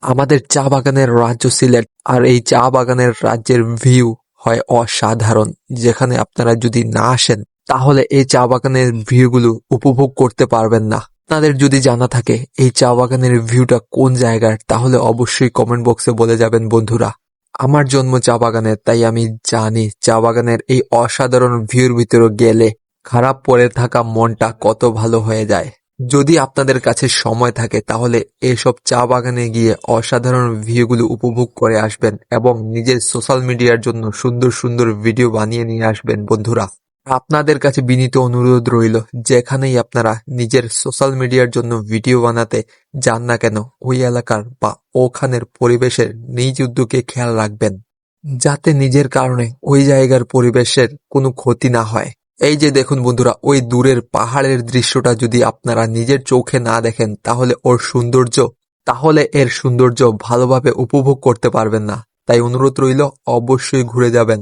আমাদের চা বাগানের রাজ্য সিলেট, আর এই চা বাগানের রাজ্যের ভিউ হয় অসাধারণ। যেখানে আপনারা যদি না আসেন তাহলে এই চা বাগানের ভিউগুলো উপভোগ করতে পারবেন না। আপনাদের যদি জানা থাকে এই চা বাগানের ভিউটা কোন জায়গার, তাহলে অবশ্যই কমেন্ট বক্সে বলে যাবেন বন্ধুরা। আমার জন্ম চা বাগানে, তাই আমি জানি চা বাগানের এই অসাধারণ ভিউর ভিতরে গেলে খারাপ পড়ে থাকা মনটা কত ভালো হয়ে যায়। যদি আপনাদের কাছে সময় থাকে তাহলে এসব চা বাগানে গিয়ে অসাধারণ ভিউগুলো উপভোগ করে আসবেন এবং নিজের সোশ্যাল মিডিয়ার জন্য সুন্দর সুন্দর ভিডিও বানিয়ে নিয়ে আসবেন বন্ধুরা। আপনাদের কাছে বিনীত অনুরোধ রইল, যেখানেই আপনারা নিজের সোশ্যাল মিডিয়ার জন্য ভিডিও বানাতে যান না কেন, ওই এলাকার বা ওখানের পরিবেশের নিজ উদ্যোগে খেয়াল রাখবেন, যাতে নিজের কারণে ওই জায়গার পরিবেশের কোনো ক্ষতি না হয়। এই যে দেখুন বন্ধুরা, ওই দূরের পাহাড়ের দৃশ্যটা যদি আপনারা নিজের চোখে না দেখেন তাহলে এর সৌন্দর্য ভালোভাবে উপভোগ করতে পারবেন না। তাই অনুরোধ রইল, অবশ্যই ঘুরে যাবেন।